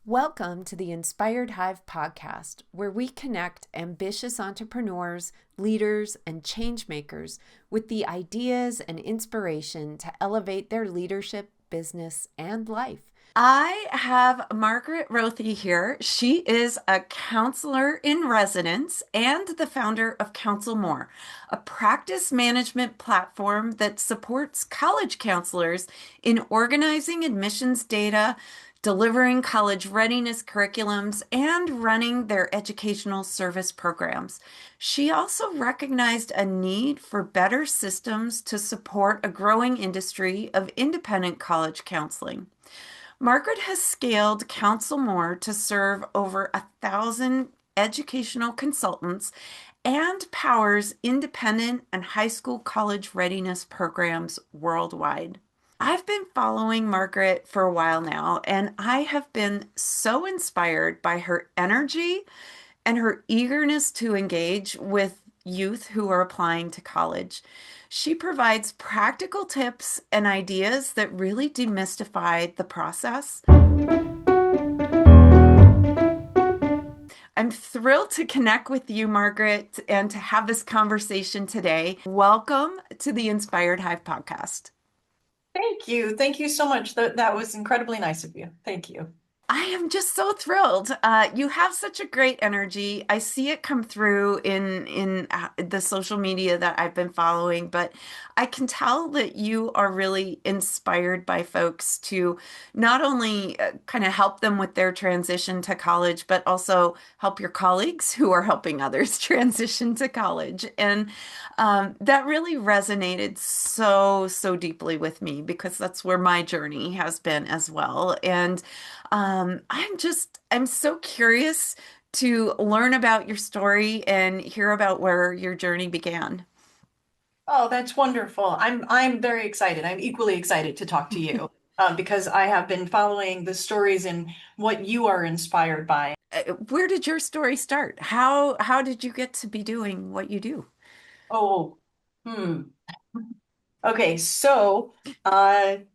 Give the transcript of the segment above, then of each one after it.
Welcome to the Inspired Hive podcast, where we connect ambitious entrepreneurs, leaders, and change makers with the ideas and inspiration to elevate their leadership, business, and life. I have Margaret Rothe here. She is a counselor in residence and the founder of CounselMore, a practice management platform that supports college counselors in organizing admissions data, delivering college readiness curriculums, and running their educational service programs. She also recognized a need for better systems to support a growing industry of independent college counseling. Margaret has scaled CounselMore to serve over 1,000 educational consultants and powers independent and high school college readiness programs worldwide. I've been following Margaret for a while now, and I have been so inspired by her energy and her eagerness to engage with youth who are applying to college. She provides practical tips and ideas that really demystify the process. I'm thrilled to connect with you, Margaret, and to have this conversation today. Welcome to the Inspired Hive podcast. Thank you. Thank you so much. That was incredibly nice of you. Thank you. I am just so thrilled. You have such a great energy. I see it come through in the social media that I've been following, but I can tell that you are really inspired by folks to not only kind of help them with their transition to college, but also help your colleagues who are helping others transition to college. And that really resonated so deeply with me because that's where my journey has been as well. And I'm so curious to learn about your story and hear about where your journey began. Oh, that's wonderful. I'm very excited. I'm equally excited to talk to you because I have been following the stories and what you are inspired by. Where did your story start? How did you get to be doing what you do? Oh, hmm. Okay, so I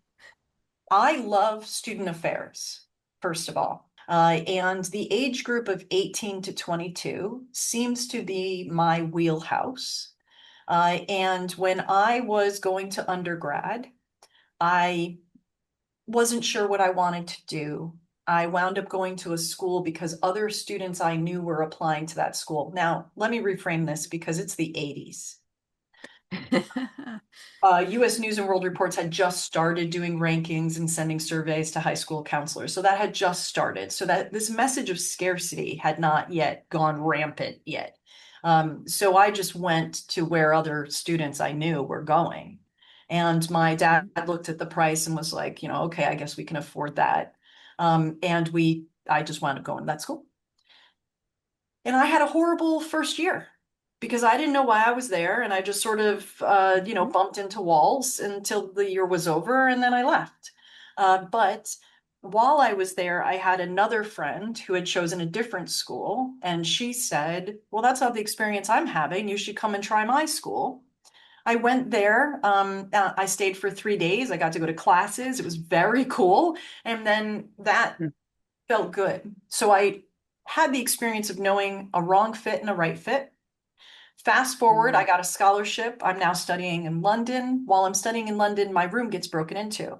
love student affairs, first of all. And the age group of 18 to 22 seems to be my wheelhouse. And when I was going to undergrad, I wasn't sure what I wanted to do. I wound up going to a school because other students I knew were applying to that school. Now, let me reframe this because it's the 80s. US News and World Reports had just started doing rankings and sending surveys to high school counselors. So that had just started. So that this message of scarcity had not yet gone rampant yet. So I just went to where other students I knew were going. And my dad looked at the price and was like, okay, I guess we can afford that. I just wound up going to that school. And I had a horrible first year because I didn't know why I was there. And I just sort of, bumped into walls until the year was over and then I left. But while I was there, I had another friend who had chosen a different school. And she said, well, that's not the experience I'm having. You should come and try my school. I went there. I stayed for 3 days. I got to go to classes. It was very cool. And then that felt good. So I had the experience of knowing a wrong fit and a right fit. Fast forward, I got a scholarship. I'm now studying in London. While I'm studying in London, my room gets broken into.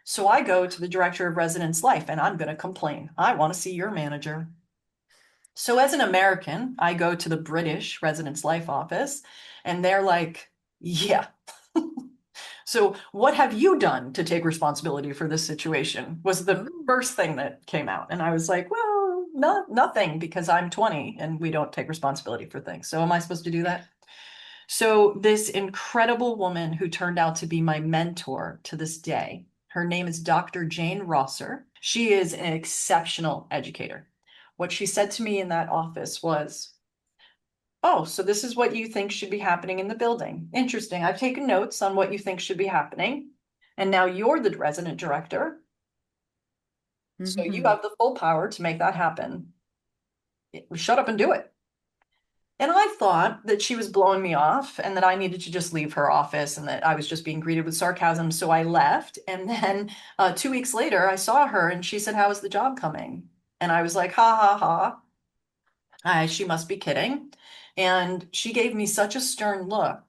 So I go to the director of residence life and I'm going to complain. I want to see your manager. So as an American, I go to the British residence life office and they're like, yeah. So what have you done to take responsibility for this situation was the first thing that came out. And I was like, well, nothing because I'm 20 and we don't take responsibility for things. So am I supposed to do that? So this incredible woman who turned out to be my mentor to this day, her name is Dr. Jane Rosser. She is an exceptional educator. What she said to me in that office was, oh, so this is what you think should be happening in the building. Interesting. I've taken notes on what you think should be happening. And now you're the resident director. So you have the full power to make that happen. Shut up and do it. And I thought that she was blowing me off and that I needed to just leave her office and that I was just being greeted with sarcasm. So I left. And then 2 weeks later, I saw her and she said, how is the job coming? And I was like, ha ha ha. She must be kidding. And she gave me such a stern look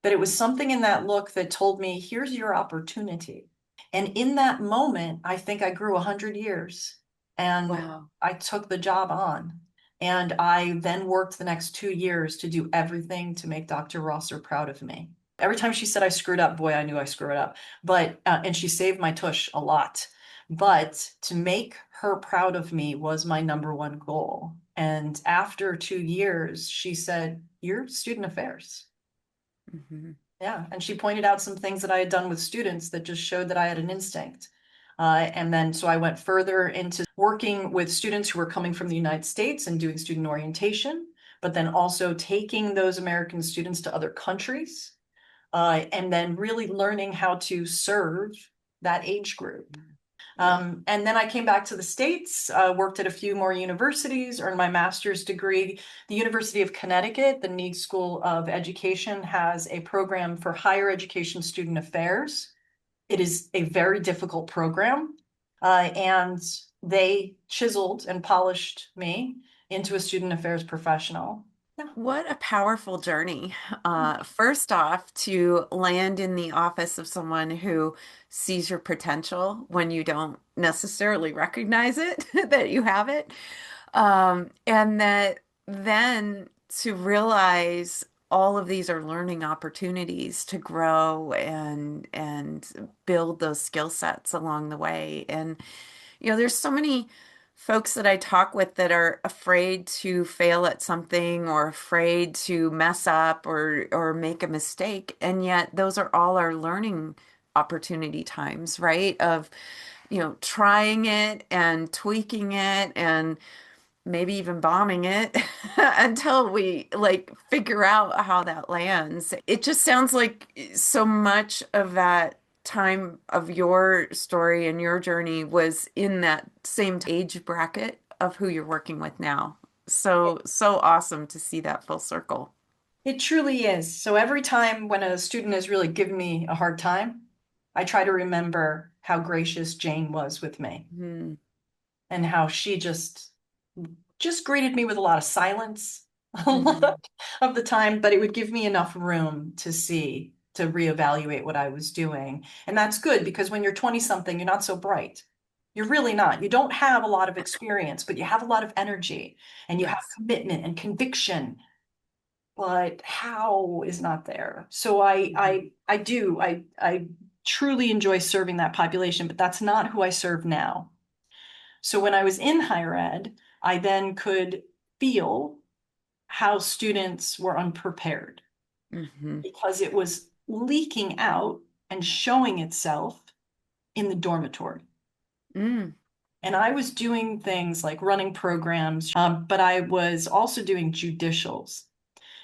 that it was something in that look that told me, here's your opportunity. And in that moment, I think I grew 100 years and Wow. I took the job on. And I then worked the next 2 years to do everything to make Dr. Rosser proud of me. Every time she said I screwed up, boy, I knew I screwed up. And she saved my tush a lot. But to make her proud of me was my number one goal. And after 2 years, she said, you're student affairs. Hmm. Yeah, and she pointed out some things that I had done with students that just showed that I had an instinct. And then so I went further into working with students who were coming from the United States and doing student orientation, but then also taking those American students to other countries, and then really learning how to serve that age group. Yeah. And then I came back to the States, worked at a few more universities, earned my master's degree. The University of Connecticut, the Neag School of Education, has a program for higher education student affairs. It is a very difficult program, and they chiseled and polished me into a student affairs professional. Yeah. What a powerful journey. First off, to land in the office of someone who sees your potential when you don't necessarily recognize it, that you have it. And that then to realize all of these are learning opportunities to grow and build those skill sets along the way. And there's so many folks that I talk with that are afraid to fail at something or afraid to mess up or make a mistake. And yet those are all our learning opportunity times, right? Of, trying it and tweaking it and maybe even bombing it until we like figure out how that lands. It just sounds like so much of that time of your story and your journey was in that same age bracket of who you're working with now. So, so awesome to see that full circle. It truly is. So every time when a student has really given me a hard time, I try to remember how gracious Jane was with me Hmm. and how she just greeted me with a lot of silence a Hmm. lot of the time, but it would give me enough room to see, to reevaluate what I was doing. And that's good because when you're 20 something, you're not so bright. You're really not. You don't have a lot of experience, but you have a lot of energy and you have Yes. commitment and conviction, but how is not there. So I Hmm. I I do I truly enjoy serving that population, but that's not who I serve now. So when I was in higher ed, I then could feel how students were unprepared Hmm. because it was leaking out and showing itself in the dormitory. Mm. And I was doing things like running programs, but I was also doing judicials.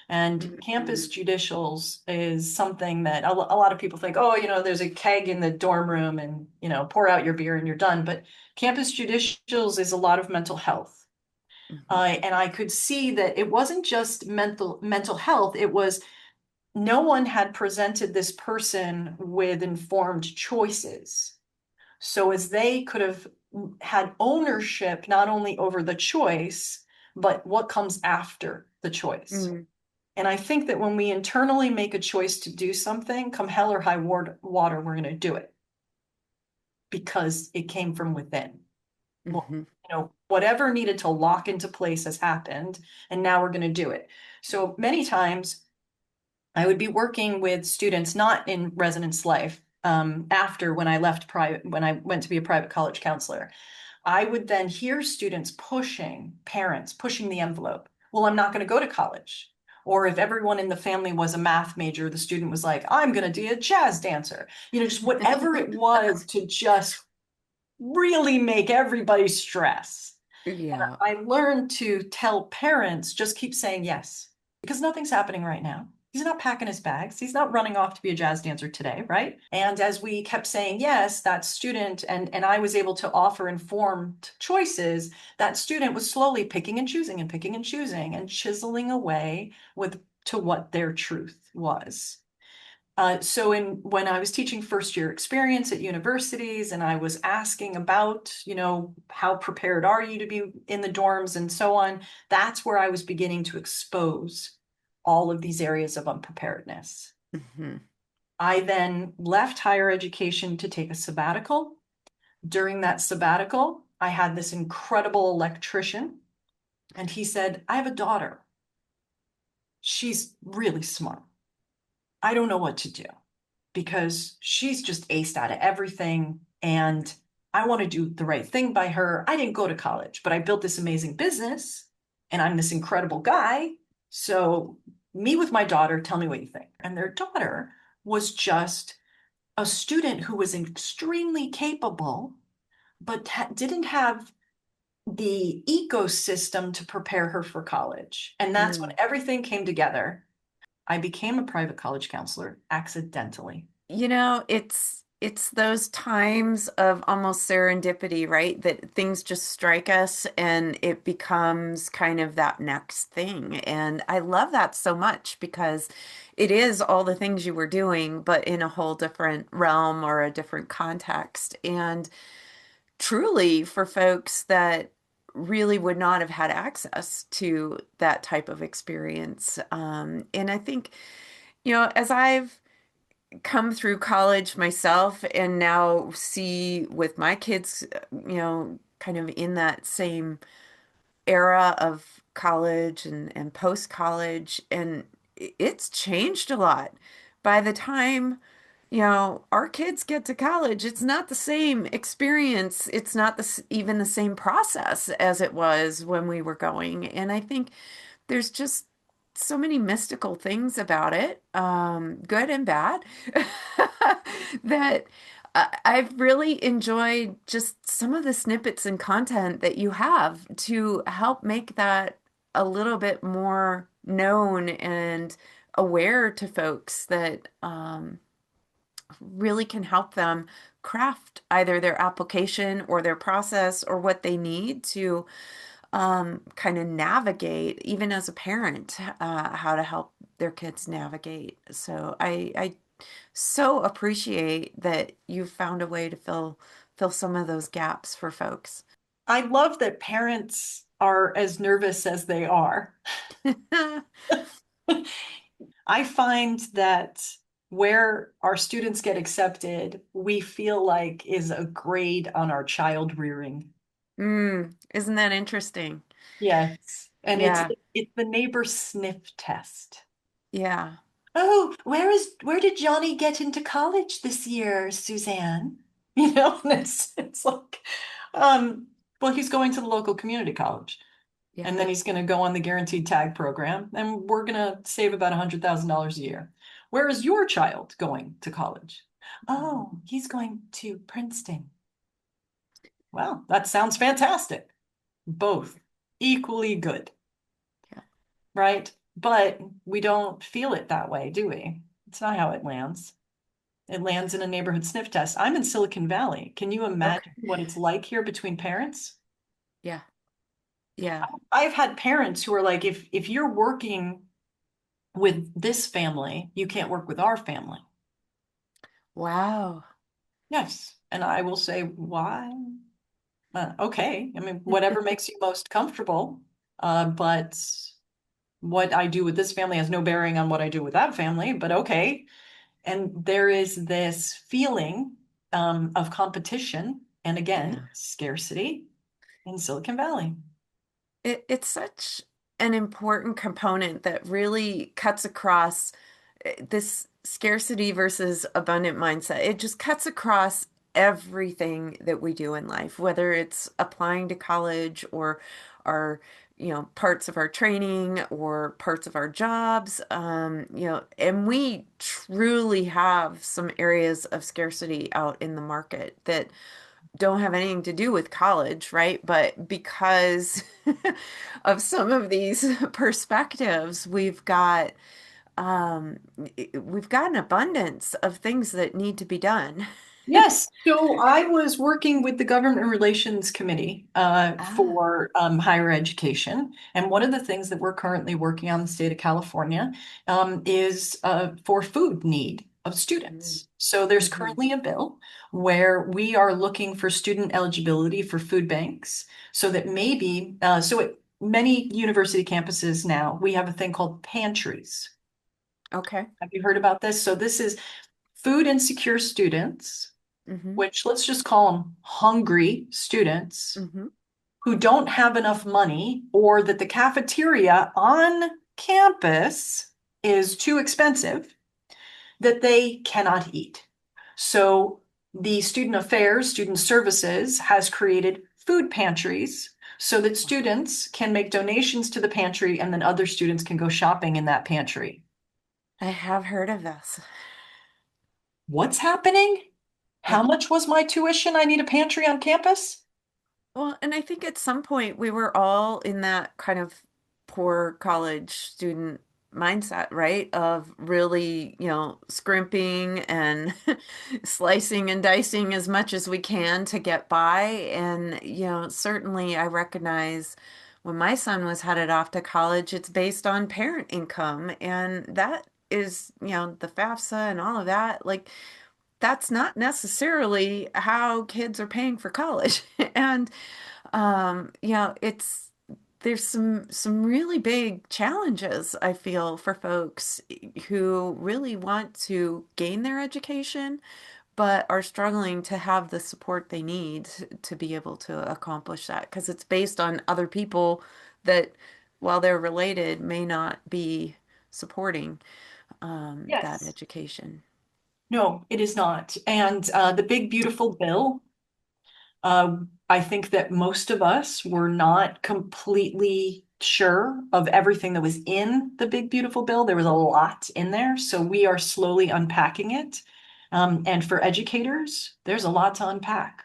And campus Hmm. judicials is something that a lot of people think, oh, there's a keg in the dorm room and, pour out your beer and you're done. But campus judicials is a lot of mental health. Hmm. And I could see that it wasn't just mental health. It was no one had presented this person with informed choices. So as they could have had ownership not only over the choice, but what comes after the choice. Mm. And I think that when we internally make a choice to do something, come hell or high water, we're going to do it because it came from within. Well, Hmm. whatever needed to lock into place has happened, and now we're going to do it. So many times I would be working with students not in residence life, after when I left private, when I went to be a private college counselor. I would then hear students pushing, parents pushing the envelope. Well, I'm not going to go to college. Or if everyone in the family was a math major, the student was like, I'm going to be a jazz dancer. Just whatever it was to just really make everybody stress. And Yeah. I learned to tell parents, just keep saying yes, because nothing's happening right now. He's not packing his bags. He's not running off to be a jazz dancer today, right? And as we kept saying yes, that student, and I was able to offer informed choices, that student was slowly picking and choosing and picking and choosing and chiseling away with to what their truth was. When I was teaching first year experience at universities and I was asking about, how prepared are you to be in the dorms and so on, that's where I was beginning to expose all of these areas of unpreparedness. Hmm. I then left higher education to take a sabbatical. During that sabbatical, I had this incredible electrician, and he said, I have a daughter. She's really smart. I don't know what to do because she's just aced out of everything. And I want to do the right thing by her. I didn't go to college, but I built this amazing business and I'm this incredible guy. So, me with my daughter, tell me what you think. And their daughter was just a student who was extremely capable, but didn't have the ecosystem to prepare her for college. And that's when Mm. everything came together. I became a private college counselor accidentally. It's those times of almost serendipity, right? That things just strike us and it becomes kind of that next thing. And I love that so much because it is all the things you were doing, but in a whole different realm or a different context. And truly for folks that really would not have had access to that type of experience. And I think, as I've come through college myself and now see with my kids, kind of in that same era of college and post-college, and it's changed a lot. By the time, our kids get to college, it's not the same experience. It's not even the same process as it was when we were going. And I think there's just so many mystical things about it, good and bad, that I've really enjoyed just some of the snippets and content that you have to help make that a little bit more known and aware to folks that really can help them craft either their application or their process or what they need to kind of navigate, even as a parent, how to help their kids navigate. So I so appreciate that you found a way to fill some of those gaps for folks. I love that parents are as nervous as they are. I find that where our students get accepted, we feel like is a grade on our child rearing. Isn't that interesting? Yes. And it's Yeah, it's the neighbor sniff test. yeah, Oh, where did Johnny get into college this year, Suzanne? And it's like, um, well, he's going to the local community college. yeah. And then he's going to go on the guaranteed tag program, and we're going to save about $100,000 a year. Where is your child going to college? Oh, he's going to Princeton. Well, that sounds fantastic. Both equally good, Yeah. right? But we don't feel it that way, do we? It's not how it lands. It lands in a neighborhood sniff test. I'm in Silicon Valley. Can you imagine Okay. what it's like here between parents? Yeah, yeah. I've had parents who are like, if you're working with this family, you can't work with our family. Wow. Yes. And I will say, why? Okay. I mean, whatever makes you most comfortable. But what I do with this family has no bearing on what I do with that family, but okay. And there is this feeling of competition and again, Yeah. scarcity in Silicon Valley. It's such an important component that really cuts across this scarcity versus abundant mindset. It just cuts across everything that we do in life, whether it's applying to college or our, parts of our training or parts of our jobs. And we truly have some areas of scarcity out in the market that don't have anything to do with college, right? But because of some of these perspectives, um, we've got an abundance of things that need to be done. Yes, so I was working with the Government Relations Committee Ah, for higher education. And one of the things that we're currently working on in the state of California is for food need. of Mm. students. So there's Mm-hmm. currently a bill where we are looking for student eligibility for food banks so that maybe, so at many university campuses now, we have a thing called pantries. Okay. Have you heard about this? So this is food insecure students, Mm-hmm. which let's just call them hungry students Mm-hmm. who don't have enough money or that the cafeteria on campus is too expensive that they cannot eat. So the Student Affairs, Student Services has created food pantries so that students can make donations to the pantry and then other students can go shopping in that pantry. I have heard of this. What's happening? How It, much was my tuition? I need a pantry on campus? well, and I think at some point we were all in that kind of poor college student mindset, right? Of really, scrimping and slicing and dicing as much as we can to get by. And, certainly I recognize when my son was headed off to college, it's based on parent income. And that is, the FAFSA and all of that. Like, that's not necessarily how kids are paying for college. And it's there's some really big challenges I feel for folks who really want to gain their education but are struggling to have the support they need to be able to accomplish that because it's based on other people that while they're related may not be supporting that Yes. education. No, it is not. And the big, beautiful bill, I think that most of us were not completely sure of everything that was in the big, beautiful bill. There was a lot in there. So we are slowly unpacking it. And for educators, there's a lot to unpack.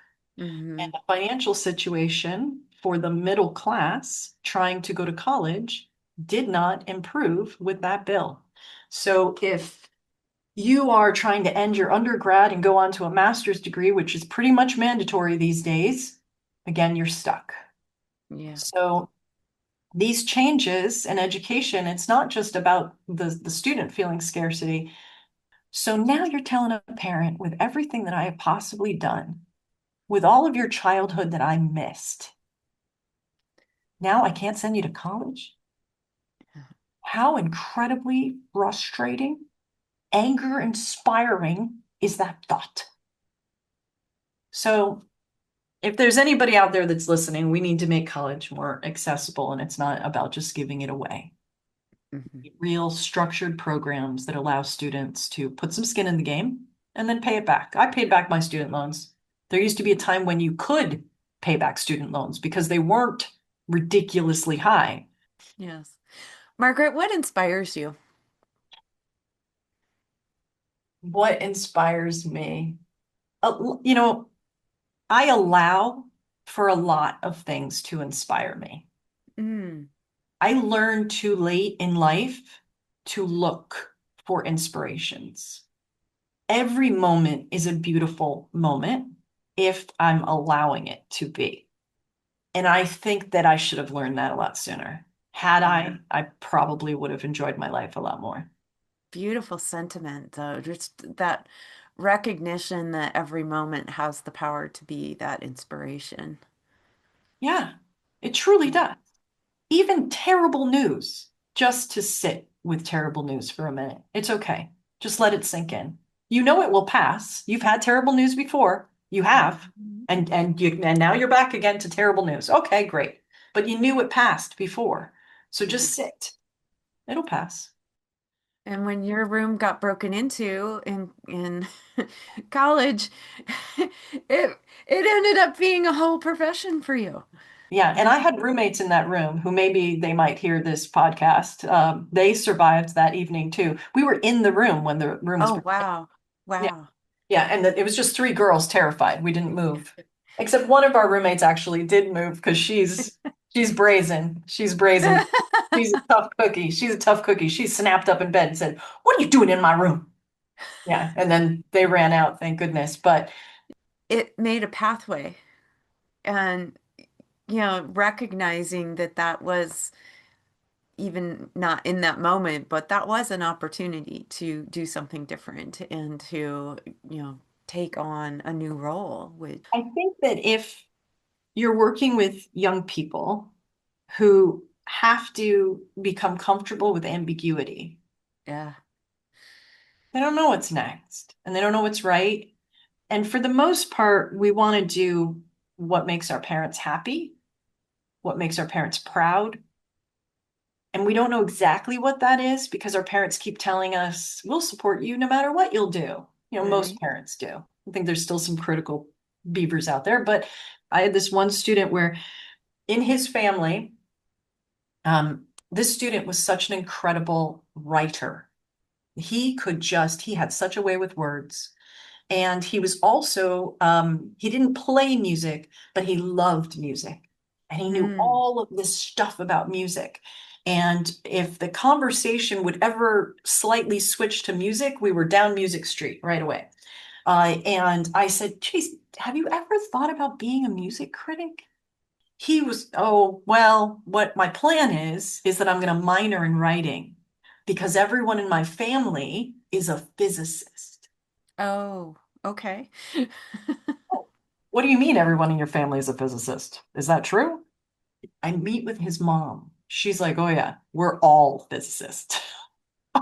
And Hmm. the financial situation for the middle class trying to go to college did not improve with that bill. So if you are trying to end your undergrad and go on to a master's degree, which is pretty much mandatory these days, again, you're stuck. Yeah. So these changes in education, it's not just about the student feeling scarcity. So now you're telling a parent with everything that I have possibly done, with all of your childhood that I missed, now I can't send you to college. How incredibly frustrating, anger inspiring is that thought? So if there's anybody out there that's listening, we need to make college more accessible, and it's not about just giving it away. Hmm. Real structured programs that allow students to put some skin in the game and then pay it back. I paid back my student loans. There used to be a time when you could pay back student loans because they weren't ridiculously high. Yes. Margaret, what inspires you? What inspires me? You know, I allow for a lot of things to inspire me. Mm, I learned too late in life to look for inspirations. Every moment is a beautiful moment if I'm allowing it to be. And I think that I should have learned that a lot sooner. Had yeah. I probably would have enjoyed my life a lot more. Beautiful sentiment, though. Just that recognition that every moment has the power to be that inspiration. Yeah, it truly does. Even terrible news, just to sit with terrible news for a minute. It's okay. Just let it sink in. You know it will pass. You've had terrible news before. You have. Mhm. And now you're back again to terrible news. Okay, great. But you knew it passed before. So just sit. It'll pass. And when your room got broken into in college, it ended up being a whole profession for you. Yeah, and Yeah. I had roommates in that room who maybe they might hear this podcast. They survived that evening too. We were in the room when the room was Oh, broken. wow. Yeah. Wow. Yeah, and it was just three girls terrified. We didn't move. Except one of our roommates actually did move because she's brazen. She's brazen. She's a tough cookie. She's a tough cookie. She snapped up in bed and said, "What are you doing in my room?" Yeah, and then they ran out, thank goodness. But It made a pathway. And recognizing that that was even not in that moment, but that was an opportunity to do something different and to, you know, take on a new role, which, I think that if you're working with young people who have to become comfortable with ambiguity, yeah. they don't know what's next and they don't know what's right. And for the most part, we want to do what makes our parents happy, what makes our parents proud. And we don't know exactly what that is because our parents keep telling us, we'll support you no matter what you'll do. You know, most Right. parents do. I think there's still some critical beavers out there. But I had this one student where in his family, this student was such an incredible writer. He had such a way with words. And he was also, he didn't play music, but he loved music. And he knew Mm. all of this stuff about music. And if the conversation would ever slightly switch to music, we were down Music Street right away. And I said, geez, have you ever thought about being a music critic? He was, oh, well, what my plan is that I'm going to minor in writing because everyone in my family is a physicist. Oh, okay. What do you mean everyone in your family is a physicist? Is that true? I meet with his mom. She's like, oh yeah, we're all physicists.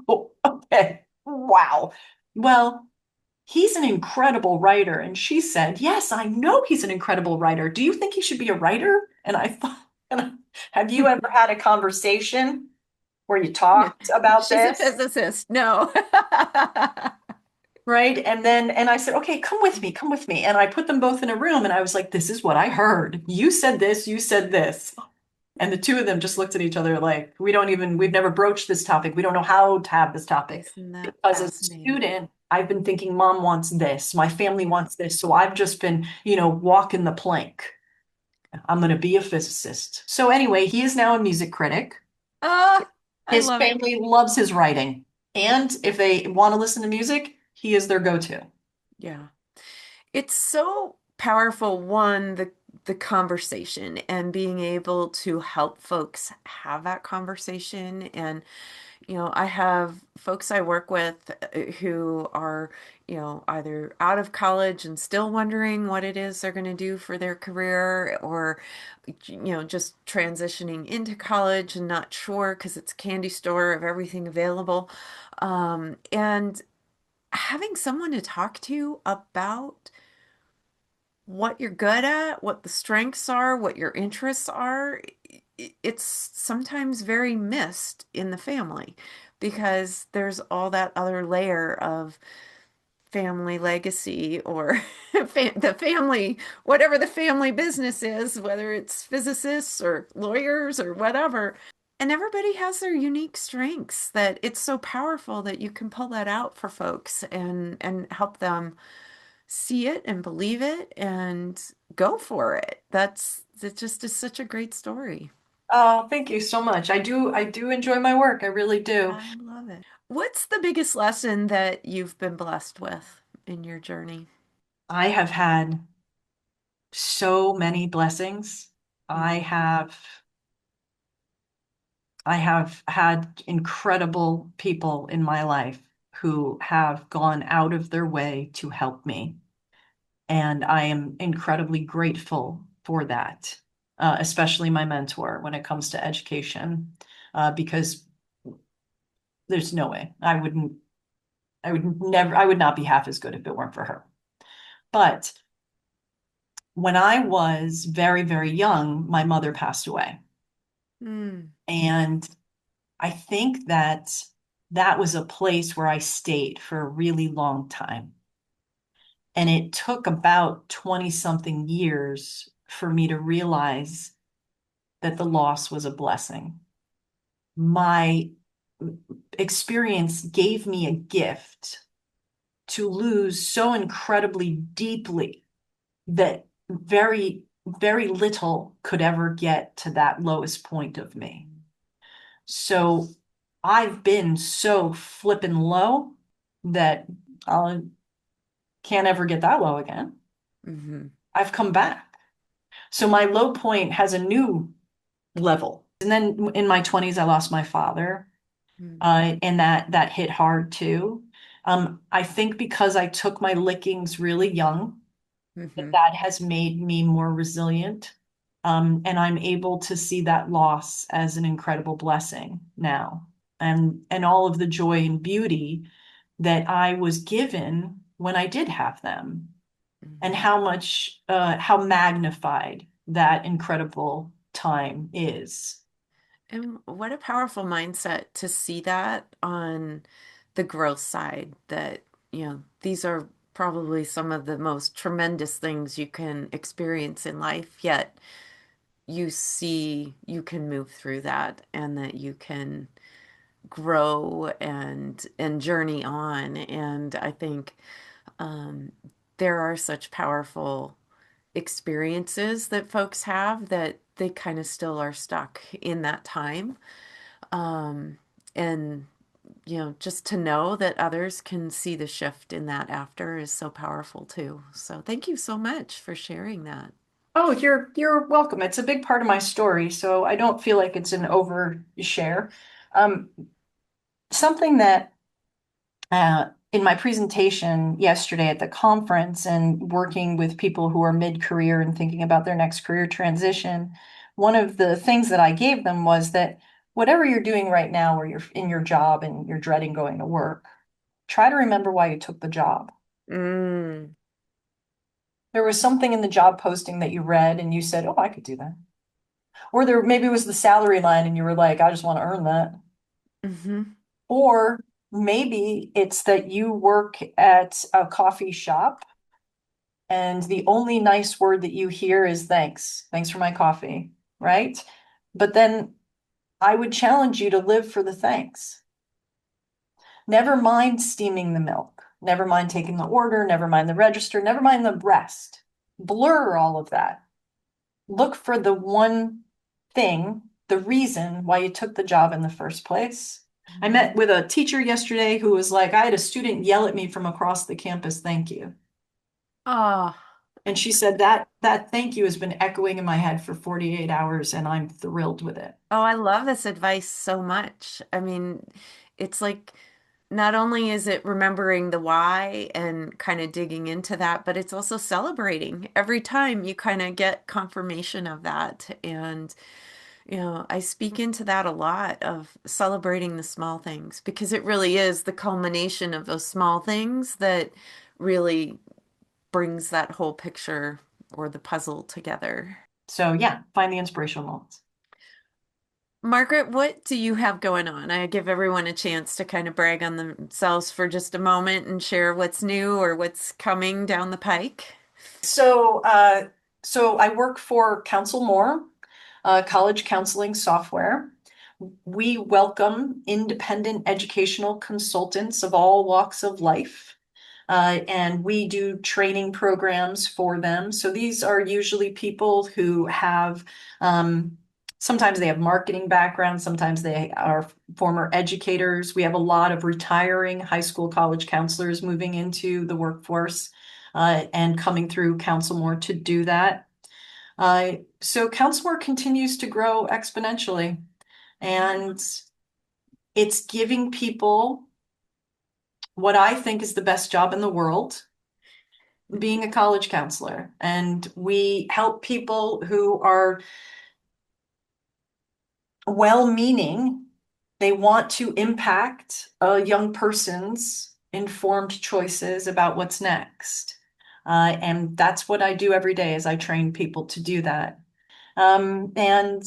Oh, okay. Wow. Well, he's an incredible writer. And she said, yes, I know he's an incredible writer. Do you think he should be a writer? And I thought, have you ever had a conversation where you No, talked about she's a this? physicist. No. Right. And I said, okay, come with me, come with me. And I put them both in a room and I was like, this is what I heard. You said this, you said this. And the two of them just looked at each other like, we've never broached this topic. We don't know how to have this topic. Isn't that Because as a fascinating? student, I've been thinking mom wants this, my family wants this. So I've just been, walking the plank. I'm going to be a physicist. So anyway, he is now a music critic. Ah, I His love it. family loves his writing. And if they want to listen to music, he is their go-to. Yeah. It's so powerful, one, the conversation and being able to help folks have that conversation. And, you know, I have folks I work with who are, you know, either out of college and still wondering what it is they're going to do for their career, or, you know, just transitioning into college and not sure because it's a candy store of everything available. And having someone to talk to about what you're good at, what the strengths are, what your interests are, it's sometimes very missed in the family because there's all that other layer of family legacy or the family, whatever the family business is, whether it's physicists or lawyers or whatever. And everybody has their unique strengths that it's so powerful that you can pull that out for folks and help them see it and believe it and go for it. It just is such a great story. Oh, thank you so much. I do enjoy my work. I really do. I love it. What's the biggest lesson that you've been blessed with in your journey? I have had so many blessings. I Mm. have I have had incredible people in my life who have gone out of their way to help me. And I am incredibly grateful for that, especially my mentor when it comes to education, because there's no way I would not be half as good if it weren't for her. But when I was very, very young, my mother passed away. Mm. And I think that that was a place where I stayed for a really long time. And it took about 20 something years for me to realize that the loss was a blessing. My experience gave me a gift to lose so incredibly deeply that very, very little could ever get to that lowest point of me. So I've been so flippin' low that I can't ever get that low again. Hmm. I've come back. So my low point has a new level. And then in my 20s, I lost my father, and that hit hard too. I think because I took my lickings really young, Mm-hmm. that has made me more resilient. And I'm able to see that loss as an incredible blessing now, and all of the joy and beauty that I was given when I did have them, and Mm-hmm. how magnified that incredible time is. And what a powerful mindset to see that on the growth side, that, these are probably some of the most tremendous things you can experience in life, yet you see you can move through that and that you can grow and journey on. And I think there are such powerful experiences that folks have that they kind of still are stuck in that time. And just to know that others can see the shift in that after is so powerful too. So thank you so much for sharing that. Oh, you're welcome. It's a big part of my story, so I don't feel like it's an overshare. Um, Something that in my presentation yesterday at the conference and working with people who are mid-career and thinking about their next career transition, one of the things that I gave them was that whatever you're doing right now, or you're in your job and you're dreading going to work, try to remember why you took the job. Mm, There was something in the job posting that you read and you said, "Oh, I could do that." Or there maybe it was the salary line and you were like, "I just want to earn that." hmm Or maybe it's that you work at a coffee shop and the only nice word that you hear is thanks. Thanks for my coffee, right? But then I would challenge you to live for the thanks. Never mind steaming the milk. Never mind taking the order. Never mind the register. Never mind the rest. Blur all of that. Look for the one thing, the reason why you took the job in the first place. I met with a teacher yesterday who was like, I had a student yell at me from across the campus, "Thank you." Oh, And she said that thank you has been echoing in my head for 48 hours and I'm thrilled with it. oh, I love this advice so much. I mean, it's like not only is it remembering the why and kind of digging into that, but it's also celebrating every time you kind of get confirmation of that. And I speak into that a lot of celebrating the small things because it really is the culmination of those small things that really brings that whole picture or the puzzle together. So yeah, find the inspirational moments. Margaret, what do you have going on? I give everyone a chance to kind of brag on themselves for just a moment and share what's new or what's coming down the pike. So so I work for CounselMore, college counseling software. We welcome independent educational consultants of all walks of life. And we do training programs for them. So these are usually people who have, sometimes they have marketing backgrounds, sometimes they are former educators. We have a lot of retiring high school, college counselors moving into the workforce and coming through CounselMore to do that. So CounselMore continues to grow exponentially, and it's giving people what I think is the best job in the world, being a college counselor. And we help people who are well-meaning. They want to impact a young person's informed choices about what's next. And that's what I do every day is I train people to do that. And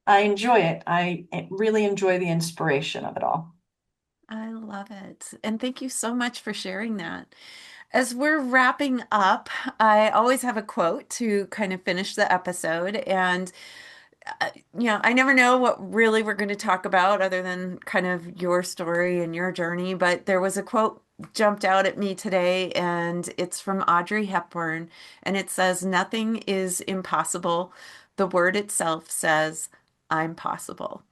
I enjoy it. I really enjoy the inspiration of it all. I love it. And thank you so much for sharing that. As we're wrapping up, I always have a quote to kind of finish the episode. And, I never know what really we're going to talk about other than kind of your story and your journey. But there was a quote jumped out at me today, and it's from Audrey Hepburn. And it says, "Nothing is impossible. The word itself says, I'm possible."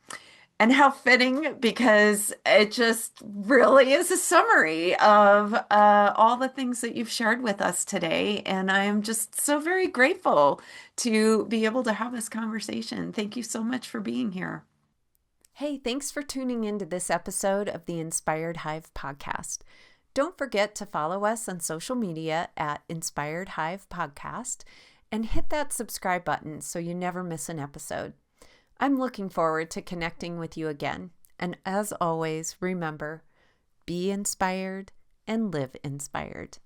And how fitting, because it just really is a summary of all the things that you've shared with us today. And I am just so very grateful to be able to have this conversation. Thank you so much for being here. Hey, thanks for tuning into this episode of the Inspired Hive podcast. Don't forget to follow us on social media at Inspired Hive Podcast and hit that subscribe button so you never miss an episode. I'm looking forward to connecting with you again. And as always, remember, be inspired and live inspired.